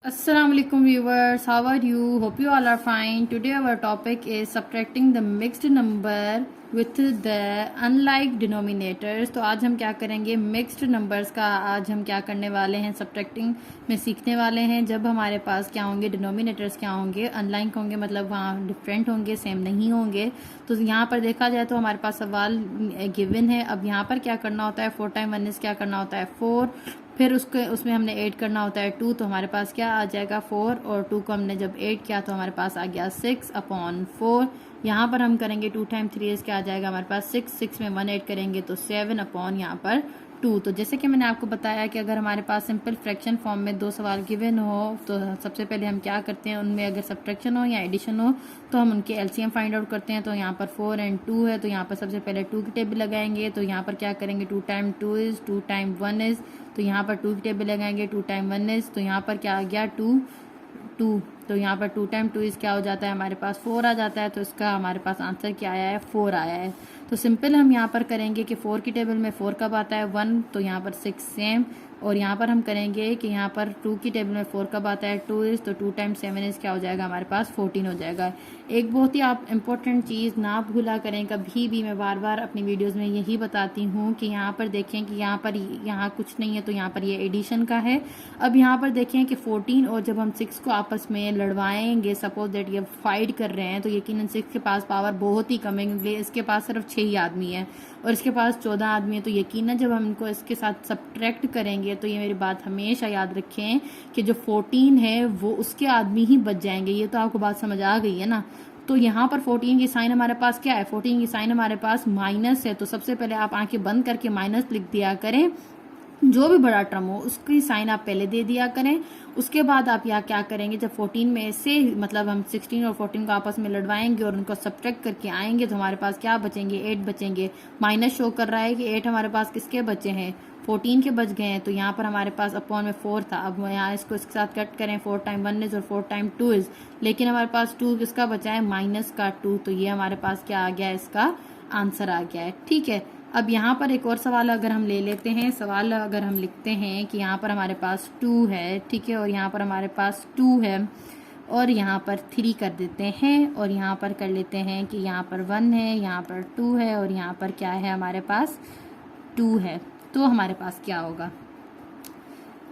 Assalamu alaikum viewers, how are you? Hope you all are fine. Today our topic is subtracting the mixed number with the unlike denominators. तो आज हम क्या करेंगे, mixed numbers का आज हम क्या करने वाले हैं, सब्ट्रैक्टिंग में सीखने वाले हैं। जब हमारे पास क्या होंगे, डिनोमिनेटर्स क्या होंगे, अनलाइक होंगे, मतलब वहाँ डिफरेंट होंगे, सेम नहीं होंगे। तो यहाँ पर देखा जाए तो हमारे पास सवाल गिवन है। अब यहाँ पर क्या करना होता है, 4 टाइम 1 इज क्या करना होता है 4, फिर उसमें हमने ऐड करना होता है 2, तो हमारे पास क्या आ जाएगा 4, और 2 को हमने जब ऐड किया तो हमारे पास आ गया 6/4। यहाँ पर हम करेंगे 2 टाइम 3 क्या आ जाएगा हमारे पास 6 में 1 ऐड करेंगे तो 7/, यहाँ पर 2। तो जैसे कि मैंने आपको बताया कि अगर हमारे पास सिंपल फ्रैक्शन फॉर्म में 2 सवाल गिवन हो तो सबसे पहले हम क्या करते हैं, उनमें अगर सब्ट्रैक्शन हो या एडिशन हो तो हम उनके एलसीएम फाइंड आउट करते हैं। तो यहाँ पर 4 और 2 है, तो यहाँ पर सबसे पहले 2 की टेबल लगाएंगे। तो यहाँ पर क्या करेंगे, 2 टाइम 2 इज 2 टाइम 1 इज, तो यहाँ पर 2 की टेबल लगाएंगे। 2 टाइम 1 इज, तो यहाँ पर क्या आ गया 2, तो यहाँ पर 2 टाइम 2 इज क्या हो जाता है हमारे पास 4 आ जाता है। तो इसका हमारे पास आंसर क्या आया है, 4 आया है। तो सिंपल हम यहाँ पर करेंगे कि 4 की टेबल में 4 कब आता है 1, तो यहाँ पर 6 सेम। और यहाँ पर हम करेंगे कि यहाँ पर 2 की टेबल में 4 कब आता है 2 इज, तो 2 टाइम 7 इज क्या हो जाएगा हमारे पास 14 हो जाएगा। एक बहुत ही आप इम्पोर्टेंट चीज़ ना भूला करें कभी भी, मैं बार बार अपनी वीडियोस में यही बताती हूँ कि यहाँ पर देखें कि यहाँ कुछ नहीं है, तो यहाँ पर ये एडिशन का है। अब यहाँ पर देखें कि 14 और जब हम 6 को आपस में लड़वाएंगे, सपोज दैट ये फाइट कर रहे हैं, तो यकीनन 6 के पास पावर बहुत ही कम है क्योंकि इसके पास सिर्फ 6 ही आदमी है और इसके पास 14 आदमी है। तो यकीनन जब हम इनको इसके साथ सब्ट्रैक्ट करेंगे तो ये मेरी बात हमेशा याद रखें कि जो 14 है वो उसके आदमी ही बच जाएंगे। ये तो आपको बात समझ आ गई है ना। तो यहाँ पर 14 की साइन हमारे पास क्या है, 14 की साइन हमारे पास माइनस है। तो सबसे पहले आप आंखें बंद करके माइनस लिख दिया करें, जो भी बड़ा टर्म हो उसकी साइन आप पहले दे दिया करें। उसके बाद आप यहाँ क्या करेंगे, जब 14 में से मतलब हम 16 और 14 को आपस में लड़वाएंगे और उनको सब्ट्रैक्ट करके आएंगे तो हमारे पास क्या बचेंगे, 8 बचेंगे। माइनस शो कर रहा है कि 8 हमारे पास किसके बचे हैं, 14 के बच गए हैं। तो यहाँ पर हमारे पास अपॉन में 4 था। अब यहाँ इसको इसके साथ कट करें, 4 टाइम 1 इज और 4 टाइम 2 इज, लेकिन हमारे पास 2 किसका बचा है, माइनस का 2। तो ये हमारे पास क्या आ गया, इसका आंसर आ गया है। ठीक है, अब यहाँ पर एक और सवाल अगर हम ले लेते हैं, सवाल अगर हम लिखते हैं कि यहाँ पर हमारे पास 2 है, ठीक है, और यहाँ पर हमारे पास 2 है और यहाँ पर 3 कर देते हैं और यहाँ पर कर लेते हैं कि यहाँ पर 1 है, यहाँ पर 2 है और यहाँ पर क्या है हमारे पास 2 है। तो हमारे पास क्या होगा,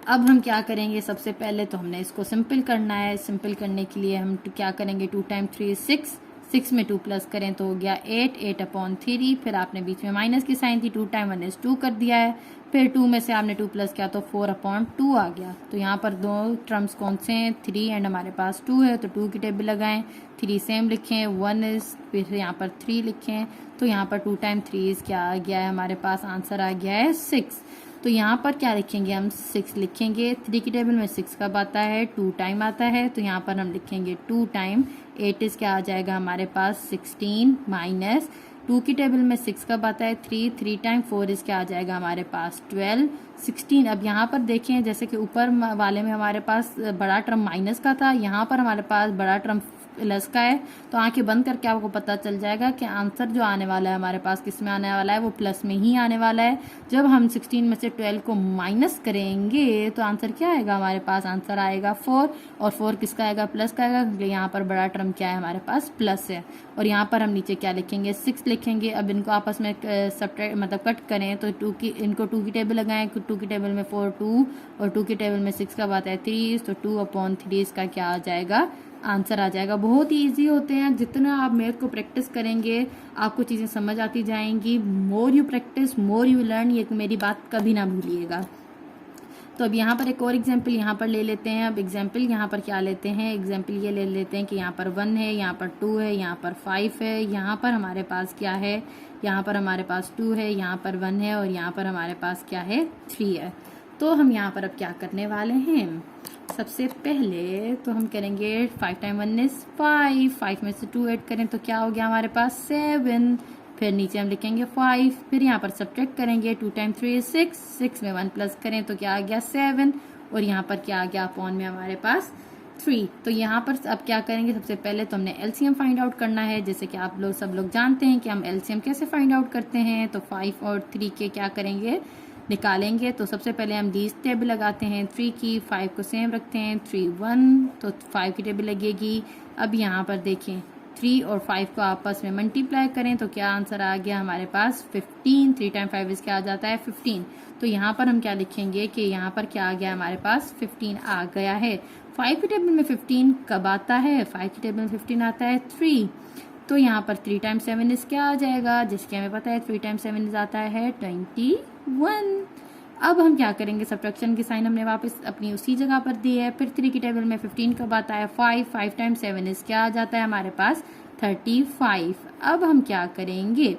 अब हम क्या करेंगे, सबसे पहले तो हमने इसको सिंपल करना है। सिंपल करने के लिए हम क्या करेंगे, 2 टाइम 3 इज 6 में 2 प्लस करें तो हो गया 8/3। फिर आपने बीच में माइनस की साइन थी, 2 टाइम 1 इज 2 कर दिया है। फिर 2 में से आपने 2 प्लस किया तो 4/2 आ गया। तो यहाँ पर दो टर्म्स कौन से हैं, 3 एंड हमारे पास 2 है, तो 2 की टेबल लगाएं, 3 सेम लिखें, 1 इज, फिर यहाँ पर 3 लिखें। तो यहाँ पर 2 टाइम 3 इज क्या आ गया है हमारे पास, आंसर आ गया है 6। तो यहाँ पर क्या लिखेंगे, हम 6 लिखेंगे। 3 की टेबल में 6 कब आता है, 2 टाइम आता है, तो यहाँ पर हम लिखेंगे 2 टाइम 8 इज क्या आ जाएगा हमारे पास 16 माइनस 2 की टेबल में 6 कब आता है 3 टाइम 4 इज क्या आ जाएगा हमारे पास 12 16। अब यहाँ पर देखें जैसे कि ऊपर वाले में हमारे पास बड़ा टर्म माइनस का था, यहाँ पर हमारे पास बड़ा टर्म प्लस का है। तो आंखें बंद करके आपको पता चल जाएगा कि आंसर जो आने वाला है हमारे पास किस में आने वाला है, वो प्लस में ही आने वाला है। जब हम 16 में से 12 को माइनस करेंगे तो आंसर क्या आएगा हमारे पास, आंसर आएगा 4। और 4 किसका आएगा, प्लस का आएगा, क्योंकि यहाँ पर बड़ा टर्म क्या है हमारे पास प्लस है। और यहाँ पर हम नीचे क्या लिखेंगे, 6 लिखेंगे। अब इनको आपस में सब्ट्रैक्ट मतलब कट करें तो इनको 2 की टेबल लगाएं, 2 की टेबल में 4 2 और 2 की टेबल में 6 का बात है 3, तो 2/3 इसका क्या आ जाएगा, आंसर आ जाएगा। बहुत ही इजी होते हैं, जितना आप मैथ को प्रैक्टिस करेंगे आपको चीज़ें समझ आती जाएंगी। More you practice more you learn, ये मेरी बात कभी ना भूलिएगा। तो अब यहाँ पर एक और एग्जाम्पल यहाँ पर ले लेते हैं। अब एग्जाम्पल यहाँ पर क्या लेते हैं, एग्जाम्पल ये ले लेते हैं कि यहाँ पर 1 है, यहाँ पर 2 है, यहाँ पर 5 है, यहाँ पर हमारे पास क्या है, यहाँ पर हमारे पास 2 है, यहाँ पर 1 है और यहाँ पर हमारे पास क्या है 3 है। तो हम यहाँ पर अब क्या करने वाले हैं, सबसे पहले तो हम करेंगे 5 टाइम 1 इज 5 में से 2 ऐड करें तो क्या हो गया हमारे पास 7। फिर नीचे हम लिखेंगे 5, फिर यहाँ पर सब्ट्रैक्ट करेंगे, 2 टाइम 3 इज 6 में 1 प्लस करें तो क्या आ गया 7 और यहाँ पर क्या आ गया अपॉन में हमारे पास 3। तो यहाँ पर अब क्या करेंगे, सबसे पहले तो हमने एलसीएम फाइंड आउट करना है। जैसे कि आप लोग सब लोग जानते हैं कि हम एलसीएम कैसे फाइंड आउट करते हैं। तो 5 और 3 के क्या करेंगे, निकालेंगे। तो सबसे पहले हम लीस्ट टेबल लगाते हैं 3 की, 5 को सेम रखते हैं, 3 1, तो 5 की टेबल लगेगी। अब यहाँ पर देखें 3 और 5 को आपस में मल्टीप्लाई करें तो क्या आंसर आ गया हमारे पास 15। 3 टाइम 5 इज क्या आ जाता है 15। तो यहाँ पर हम क्या लिखेंगे कि यहाँ पर क्या आ गया हमारे पास 15 आ गया है। 5 की टेबल में 15 कब आता है, 5 की टेबल में 15 आता है 3। तो यहाँ पर 3 टाइम 7 इज क्या आ जाएगा, जिसके हमें पता है 3 टाइम 7 इज आता है 21। अब हम क्या करेंगे, सब्ट्रैक्शन की साइन हमने वापस अपनी उसी जगह पर दी है। फिर 3 की टेबल में 15 कब आता है 5। 5 टाइम 7 इज क्या आ जाता है हमारे पास 35। अब हम क्या करेंगे,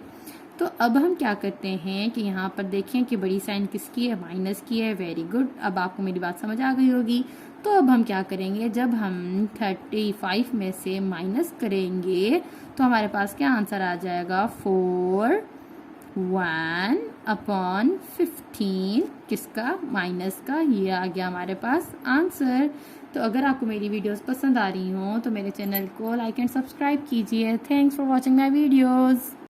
तो अब हम क्या करते हैं कि यहाँ पर देखें कि बड़ी साइन किसकी है, माइनस की है। वेरी गुड, अब आपको मेरी बात समझ आ गई होगी। तो अब हम क्या करेंगे, जब हम 35 में से माइनस करेंगे तो हमारे पास क्या आंसर आ जाएगा 4 1 अपॉन 15, किसका, माइनस का। ये आ गया हमारे पास आंसर। तो अगर आपको मेरी वीडियोस पसंद आ रही हो तो मेरे चैनल को लाइक एंड सब्सक्राइब कीजिए। Thanks for watching my videos.